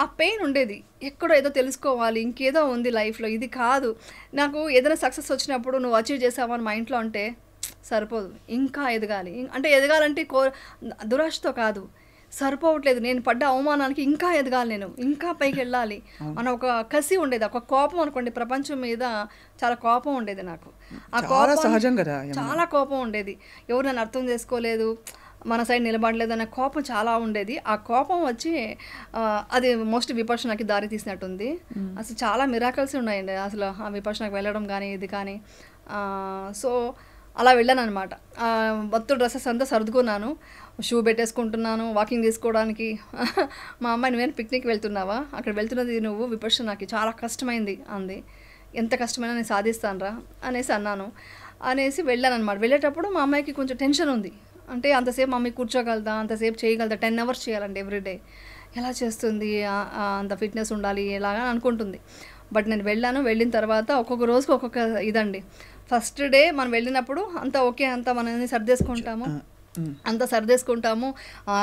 ఆ పెయిన్ ఉండేది. ఎక్కడో ఏదో తెలుసుకోవాలి, ఇంకేదో ఉంది లైఫ్‌లో, ఇది కాదు. నాకు ఏదైనా సక్సెస్ వచ్చినప్పుడు నువ్వు అచీవ్ చేసావు అని మా ఇంట్లో అంటే సరిపోదు. ఇంకా ఎదగాలి. అంటే ఎదగాలంటే దురాశతో కాదు. సరిపోవట్లేదు. నేను పడ్డ అవమానానికి ఇంకా ఎదగాలి నేను. ఇంకా పైకెళ్ళాలి అన్న ఒక కసి ఉండేది. ఒక కోపం అనుకోండి, ప్రపంచం మీద చాలా కోపం ఉండేది నాకు. ఆ చాలా కోపం సహజం కదా యమున. చాలా కోపం ఉండేది. ఎవరు నన్ను అర్థం చేసుకోలేదు, మన సైడ్ నిలబడలేదు అనే కోపం చాలా ఉండేది. ఆ కోపం వచ్చి అది మోస్ట్ విపర్శనకి దారి తీసినట్టుంది. అసలు చాలా మిరాకల్స్ ఉన్నాయండి అసలు ఆ విపర్శనకి వెళ్ళడం కానీ ఇది కానీ. సో అలా వెళ్ళాను అనమాట. మొత్తం డ్రెస్సెస్ అంతా సర్దుకున్నాను, షూ పెట్టేసుకుంటున్నాను వాకింగ్ తీసుకోవడానికి. మా అమ్మాయి నువ్వేనా పిక్నిక్ వెళ్తున్నావా, అక్కడ వెళ్తున్నది నువ్వు విపర్శనకి, చాలా కష్టమైంది అంది. ఎంత కష్టమైనా నేను సాధిస్తానురా అనేసి అన్నాను. అనేసి వెళ్ళాను అనమాట. వెళ్ళేటప్పుడు మా అమ్మాయికి కొంచెం టెన్షన్ ఉంది. అంటే అంతసేపు మమ్మీ కూర్చోగలదా, అంతసేపు చేయగలదా, 10 hours చేయాలండి ఎవ్రీడే, ఎలా చేస్తుంది, అంత ఫిట్నెస్ ఉండాలి ఎలాగా అనుకుంటుంది. బట్ నేను వెళ్ళాను. వెళ్ళిన తర్వాత ఒక్కొక్క రోజుకి ఒక్కొక్క ఇదండి. ఫస్ట్ డే మనం వెళ్ళినప్పుడు అంతా ఓకే, అంతా మనం సర్దేసుకుంటాము, అంతా సర్దేసుకుంటాము,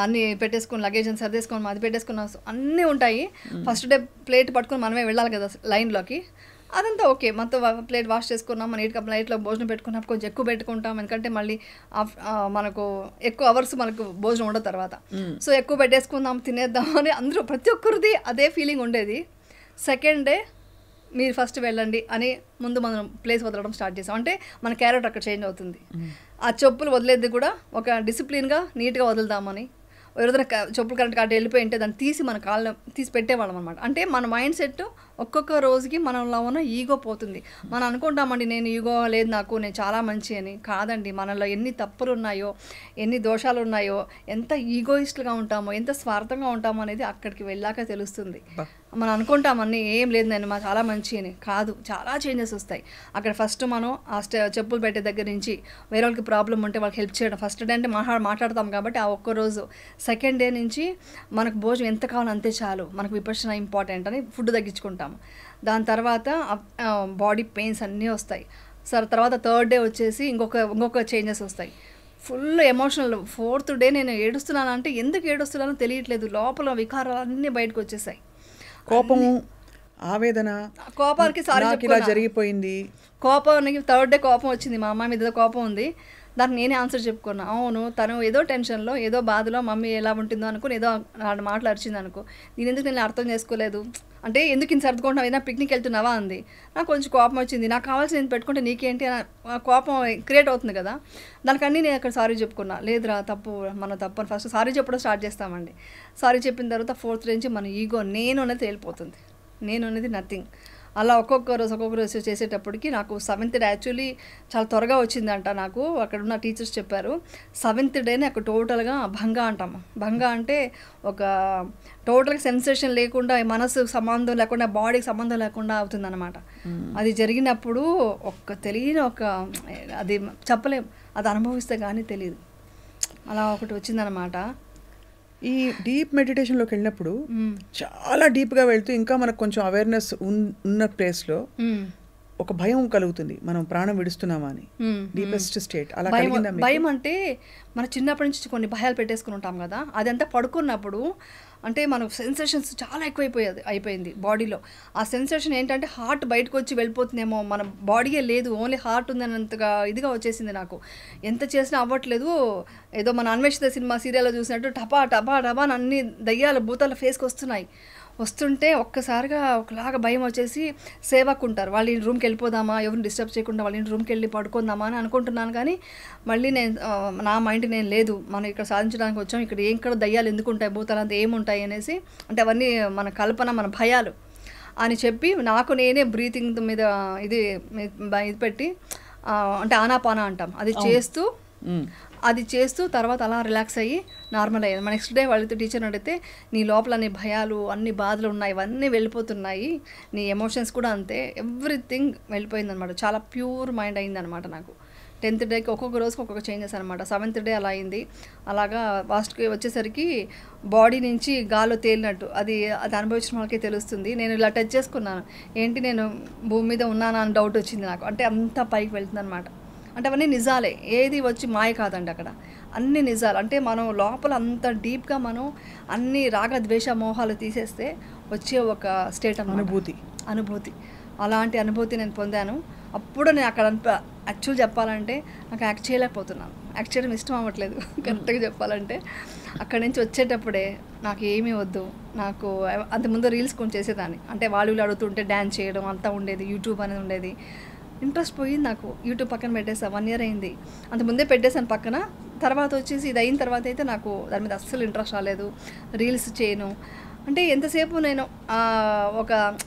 అన్నీ పెట్టేసుకుని లగేజ్ అని సర్దేసుకొని అది పెట్టేసుకున్నాం, అన్నీ ఉంటాయి. ఫస్ట్ డే ప్లేట్ పట్టుకొని మనమే వెళ్ళాలి కదా లైన్లోకి, అదంతా ఓకే. మొత్తం ప్లేట్ వాష్ చేసుకున్నాం, మన నీట్గా ప్లేట్లో భోజనం పెట్టుకున్నప్పుడు కొంచెం ఎక్కువ పెట్టుకుంటాం, ఎందుకంటే మళ్ళీ మనకు ఎక్కువ అవర్స్ మనకు భోజనం ఉండదు తర్వాత. సో ఎక్కువ పెట్టేసుకుందాం తినేద్దాం అని అందరూ ప్రతి ఒక్కరిది అదే ఫీలింగ్ ఉండేది. సెకండ్ డే మీరు ఫస్ట్ వెళ్ళండి అని ముందు మనం ప్లేస్ వదలడం స్టార్ట్ చేసాం. అంటే మన క్యారెక్టర్ అక్కడ చేంజ్ అవుతుంది. ఆ చెప్పులు వదిలేది కూడా ఒక డిసిప్లిన్గా నీట్గా వదులుదామని. ఎవరైనా చెప్పులు కరెక్ట్ అటు వెళ్ళిపోయింటే దాన్ని తీసి మన కాళ్ళ తీసి పెట్టేవాళ్ళం అనమాట. అంటే మన మైండ్ సెట్ ఒక్కొక్క రోజుకి మనలో ఉన్న ఈగో పోతుంది. మనం అనుకుంటామండి నేను ఈగో లేదు నాకు, నేను చాలా మంచి అని. కాదండి, మనలో ఎన్ని తప్పులు ఉన్నాయో, ఎన్ని దోషాలు ఉన్నాయో, ఎంత ఈగోయిస్ట్గా ఉంటామో, ఎంత స్వార్థంగా ఉంటామో అనేది అక్కడికి వెళ్ళాక తెలుస్తుంది. మనం అనుకుంటామన్నీ ఏం లేదు నేను మా చాలా మంచి అని. కాదు, చాలా చేంజెస్ వస్తాయి అక్కడ. ఫస్ట్ మనం ఆ చెప్పులు పెట్టే దగ్గర నుంచి వేరే వాళ్ళకి ప్రాబ్లం ఉంటే వాళ్ళకి హెల్ప్ చేయడం. ఫస్ట్ డే అంటే మాట్లాడతాం కాబట్టి ఆ ఒక్కరోజు. సెకండ్ డే నుంచి మనకు భోజనం ఎంత కావాలో అంతే చాలు, మనకు విపర్శన ఇంపార్టెంట్ అని ఫుడ్ తగ్గించుకుంటాము. దాని తర్వాత బాడీ పెయిన్స్ అన్నీ వస్తాయి. సరే తర్వాత థర్డ్ డే వచ్చేసి ఇంకొక చేంజెస్ వస్తాయి. Full emotional. ఫోర్త్ డే నేను ఏడుస్తున్నాను అంటే ఎందుకు ఏడుస్తున్నానో తెలియట్లేదు, లోపల వికారాలు అన్నీ బయటకు వచ్చేసాయి. కోపము, ఆవేదన, కోపానికి సారీ ఇలా జరిగిపోయింది. కోపానికి థర్డ్ డే కోపం వచ్చింది, మా అమ్మాయి మీద కోపం ఉంది. దానికి నేనే ఆన్సర్ చెప్పుకున్నా. అవును, తను ఏదో టెన్షన్లో ఏదో బాధలో మమ్మీ ఎలా ఉంటుందో అనుకుని ఏదో మాటలు అరిచింది అనుకో. నేను ఎందుకు నేను అర్థం చేసుకోలేదు అంటే, ఎందుకు ఇంత సర్దుకుంటున్నావు, ఏదైనా పిక్నిక్ వెళ్తున్నావా అంది. నాకు కొంచెం కోపం వచ్చింది. నాకు కావాల్సింది నేను పెట్టుకుంటే నీకేంటి కోపం క్రియేట్ అవుతుంది కదా. దానికన్నీ నేను అక్కడ సారీ చెప్పుకున్నా. లేదురా తప్పు, మన తప్పు అని ఫస్ట్ సారీ చెప్పడం స్టార్ట్ చేస్తామండి. సారీ చెప్పిన తర్వాత ఫోర్త్ నుంచి మన ఈగో నేను అనేది తేలిపోతుంది. నేను అనేది నథింగ్. అలా ఒక్కొక్క రోజు చేసేటప్పటికి నాకు 7th డే యాక్చువల్లీ చాలా త్వరగా వచ్చిందంట. నాకు అక్కడ ఉన్న టీచర్స్ చెప్పారు 7th డేనే అక్కడ టోటల్గా భంగ అంటాము. భంగ అంటే ఒక టోటల్గా సెన్సేషన్ లేకుండా, మనసు సంబంధం లేకుండా, బాడీకి సంబంధం లేకుండా అవుతుందన్నమాట. అది జరిగినప్పుడు తెలియని అది చెప్పలేం, అది అనుభవిస్తే కానీ తెలియదు. అలా ఒకటి వచ్చిందనమాట. ఈ డీప్ మెడిటేషన్లోకి వెళ్ళినప్పుడు చాలా డీప్గా వెళ్తూ ఇంకా మనకు కొంచెం అవేర్నెస్ ఉన్న ప్లేస్లో ఒక భయం కలుగుతుంది, మనం ప్రాణం విడుస్తున్నామా అని. డీపెస్ట్ స్టేట్ అలా కలిగిందా? భయం అంటే మన చిన్నప్పటి నుంచి కొన్ని భయాలు పెట్టేసుకుని ఉంటాం కదా, అదంతా పడుకున్నప్పుడు అంటే మనకు సెన్సేషన్స్ చాలా అయిపోయింది బాడీలో. ఆ సెన్సేషన్ ఏంటంటే హార్ట్ బయటకు వచ్చి వెళ్ళిపోతుందేమో, మన బాడీయే లేదు, ఓన్లీ హార్ట్ ఉందన్నంతగా ఇదిగా వచ్చేసింది నాకు. ఎంత చేసినా అవ్వట్లేదు. ఏదో మన అన్వేషిత సినిమా సీరియల్లో చూసినట్టు టపా టపా టపా అన్ని దయ్యాల భూతాల ఫేస్కి వస్తుంటే ఒక్కసారిగా ఒకలాగా భయం వచ్చేసి సేవకు ఉంటారు, వాళ్ళ రూమ్కి వెళ్ళిపోదామా, ఎవరిని డిస్టర్బ్ చేయకుండా వాళ్ళ రూమ్కి వెళ్ళి పడుకుందామా అని అనుకుంటున్నాను. కానీ మళ్ళీ నా మైండ్ నేను లేదు, మనం ఇక్కడ సాధించడానికి వచ్చాం, ఇక్కడ దయ్యాలు ఎందుకు ఉంటాయి, భూతాలు అంతా ఏముంటాయి అనేసి, అంటే అవన్నీ మన కల్పన, మన భయాలు అని చెప్పి నాకు నేనే బ్రీతింగ్ మీద ఇది పెట్టి అంటే ఆనాపానా అంటాం, అది చేస్తూ తర్వాత అలా రిలాక్స్ అయ్యి నార్మల్ అయ్యాను. నెక్స్ట్ డే వాళ్ళతో టీచర్ని అడిగితే నీ లోపల అన్ని భయాలు, అన్ని బాధలు ఉన్నాయి, ఇవన్నీ వెళ్ళిపోతున్నాయి, నీ ఎమోషన్స్ కూడా అంతే, ఎవ్రీథింగ్ వెళ్ళిపోయిందనమాట. చాలా ప్యూర్ మైండ్ అయిందనమాట నాకు. 10th డేకి ఒక్కొక్క రోజుకి ఒక్కొక్క చేంజెస్ అనమాట. 7th డే అలా అయింది. అలాగా లాస్ట్కి వచ్చేసరికి బాడీ నుంచి గాల్లో తేలినట్టు అది అనుభవించిన వాళ్ళకే తెలుస్తుంది. నేను ఇలా టచ్ చేసుకున్నాను, ఏంటి నేను భూమి మీద ఉన్నానా అని డౌట్ వచ్చింది నాకు. అంటే అంత పైకి వెళ్తుంది అనమాట. అంటే అవన్నీ నిజాలే, ఏది వచ్చి మాయ కాదండి, అక్కడ అన్ని నిజాలు. అంటే మనం లోపల అంత డీప్గా మనం అన్ని రాగ ద్వేష మోహాలు తీసేస్తే వచ్చే ఒక స్టేట్ అనుభూతి. అలాంటి అనుభూతి నేను పొందాను. అప్పుడు నేను అక్కడ యాక్చువల్ చెప్పాలంటే నాకు యాక్ట్ చేయలేకపోతున్నాను. యాక్ట్ చేయడం ఇష్టం అవ్వట్లేదు కరెక్ట్గా చెప్పాలంటే. అక్కడి నుంచి వచ్చేటప్పుడే నాకు ఏమీ వద్దు, నాకు అంతకుముందు రీల్స్ కొంచెం చేసేదాన్ని, అంటే వాళ్ళు అడుగుతుంటే డ్యాన్స్ చేయడం అంతా ఉండేది, యూట్యూబ్ అనేది ఉండేది. ఇంట్రెస్ట్ పోయింది నాకు. యూట్యూబ్ పక్కన పెట్టేసా, 1 year అయింది. అంతకుముందే పెట్టేసాను పక్కన. తర్వాత వచ్చేసి ఇది అయిన తర్వాత అయితే నాకు దాని మీద అస్సలు ఇంట్రెస్ట్ రాలేదు. రీల్స్ చేయను అంటే ఎంతసేపు నేను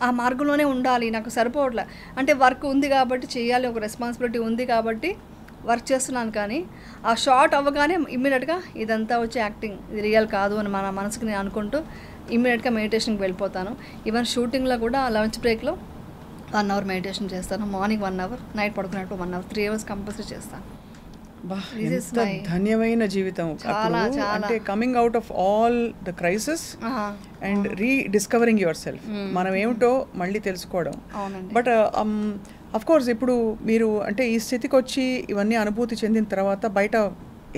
ఆ మార్గంలోనే ఉండాలి, నాకు సరిపోవట్లే. అంటే వర్క్ ఉంది కాబట్టి చేయాలి, ఒక రెస్పాన్సిబిలిటీ ఉంది కాబట్టి వర్క్ చేస్తున్నాను. కానీ ఆ షార్ట్ అవ్వగానే ఇమ్మీడియట్గా ఇదంతా వచ్చి యాక్టింగ్, ఇది రియల్ కాదు అని మన మనసుకు నేను అనుకుంటూ ఇమ్మీడియట్గా మెడిటేషన్కి వెళ్ళిపోతాను. ఈవెన్ షూటింగ్లో కూడా లంచ్ బ్రేక్లో 1 hour మెడిటేషన్ చేస్తాను. మార్నింగ్ 1 hour, నైట్ పడుకున్నట్టు 1 hour, 3 hours కంపల్సరీ చేస్తాను. ఎంత ధన్యమైన జీవితం. అంటే coming out of all the crisis and rediscovering yourself, మనం ఏమిటో మళ్ళీ తెలుసుకోవడం. బట్ అఫ్ కోర్స్ ఇప్పుడు మీరు అంటే ఈ స్థితికి వచ్చి ఇవన్నీ అనుభూతి చెందిన తర్వాత బయట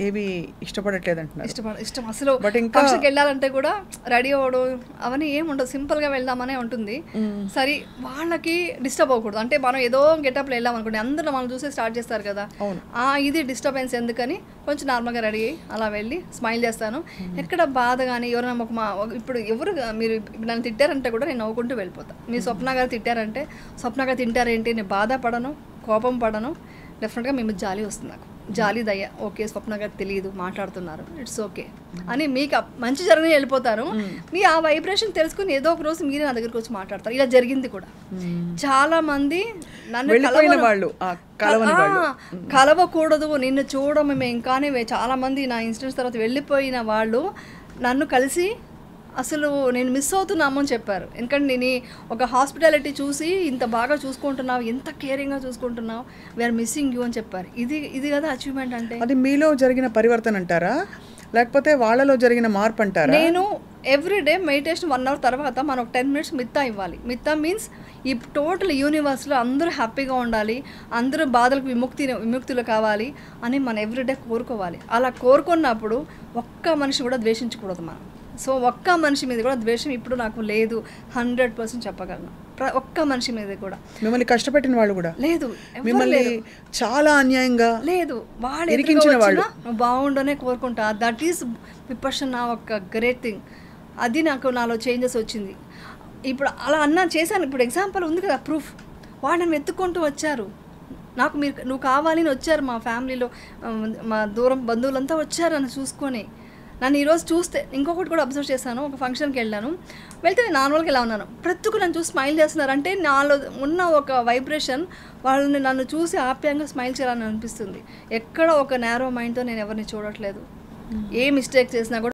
ఏవి ఇష్టపడట్లేదు అంటున్నారు. ఇష్టం అసలు. బట్ ఇంకా ఫంక్షన్కి వెళ్ళాలంటే కూడా రెడీ అవ్వడం అవన్నీ ఏమి ఉండదు, సింపుల్గా వెళ్దామనే ఉంటుంది. సరే వాళ్ళకి డిస్టర్బ్ అవ్వకూడదు. అంటే మనం ఏదో గెటప్లో వెళ్ళాం అనుకోండి, అందరూ మనం చూసి స్టార్ట్ చేస్తారు కదా, ఇది డిస్టర్బెన్స్ ఎందుకని కొంచెం నార్మల్గా రెడీ అయ్యి అలా వెళ్ళి స్మైల్ చేస్తాను. ఎక్కడ బాధ కానీ ఎవరైనా ఇప్పుడు ఎవరు మీరు నన్ను తిట్టారంటే కూడా నేను నవ్వుకుంటూ వెళ్ళిపోతాను. మీ స్వప్న గారు తిట్టారంటే, స్వప్న గారు తింటారేంటి, నేను బాధపడను, కోపం పడను. డెఫినెట్గా మేము జాలి వస్తుంది, నాకు జాలి దయ. ఓకే స్వప్న గారు తెలియదు, మాట్లాడుతున్నారు, ఇట్స్ ఓకే అని మీకు మంచి జరగని వెళ్ళిపోతారు. మీ ఆ వైబ్రేషన్ తెలుసుకుని ఏదో ఒక రోజు మీరే నా దగ్గరికి వచ్చి మాట్లాడతారు. ఇలా జరిగింది కూడా. చాలా మంది నన్ను కలవకూడదు, నిన్ను చూడడం మేము కానీ చాలా మంది నా ఇన్సిడెంట్స్ తర్వాత వెళ్ళిపోయిన వాళ్ళు నన్ను కలిసి అసలు నేను మిస్ అవుతున్నాము అని చెప్పారు. ఎందుకంటే నేను ఒక హాస్పిటాలిటీ చూసి ఇంత బాగా చూసుకుంటున్నావు, ఎంత కేరింగ్గా చూసుకుంటున్నావు, వీఆర్ మిస్సింగ్ యూ అని చెప్పారు. ఇది కదా అచీవ్మెంట్ అంటే. అది మీలో జరిగిన పరివర్తన అంటారా, లేకపోతే వాళ్ళలో జరిగిన మార్పు అంటారా? నేను ఎవ్రీడే మెడిటేషన్ 1 hour తర్వాత మనం ఒక 10 minutes మిత్తా ఇవ్వాలి. మిత్తా మీన్స్ ఈ టోటల్ యూనివర్స్లో అందరూ హ్యాపీగా ఉండాలి, అందరూ బాధలకు విముక్తులు కావాలి అని మనం ఎవ్రీడే కోరుకోవాలి. అలా కోరుకున్నప్పుడు ఒక్క మనిషి కూడా ద్వేషించకూడదు మనం. సో ఒక్క మనిషి మీద కూడా ద్వేషం ఇప్పుడు నాకు లేదు, 100% చెప్పగలను. ఒక్క మనిషి మీద కూడా. మిమ్మల్ని కష్టపెట్టిన వాళ్ళు కూడా లేదు, మిమ్మల్ని చాలా అన్యాయంగా లేదు, వాళ్ళు బాగుండనే కోరుకుంటా. దట్ ఈస్ విపశ్యన ఒక గ్రేట్ థింగ్. అది నాలో చేంజెస్ వచ్చింది. ఇప్పుడు అలా చేశాను. ఇప్పుడు ఎగ్జాంపుల్ ఉంది కదా, ప్రూఫ్. వాళ్ళు నన్ను వెతుక్కుంటూ వచ్చారు, నాకు నువ్వు కావాలని వచ్చారు. మా ఫ్యామిలీలో మా దూరం బంధువులంతా వచ్చారు నన్ను చూసుకొని. నన్ను ఈరోజు చూస్తే ఇంకొకటి కూడా అబ్జర్వ్ చేశాను. ఒక ఫంక్షన్కి వెళ్తే నేను నార్మల్గా ఎలా ఉన్నాను, ప్రతి ఒక్కరు నన్ను చూసి స్మైల్ చేస్తున్నారు. అంటే నాలో ఉన్న ఒక వైబ్రేషన్ వాళ్ళని నన్ను చూసి ఆప్యాయంగా స్మైల్ చేయాలని అనిపిస్తుంది. ఎక్కడ ఒక నేరో మైండ్తో నేను ఎవరిని చూడట్లేదు. ఏ మిస్టేక్ చేసినా కూడా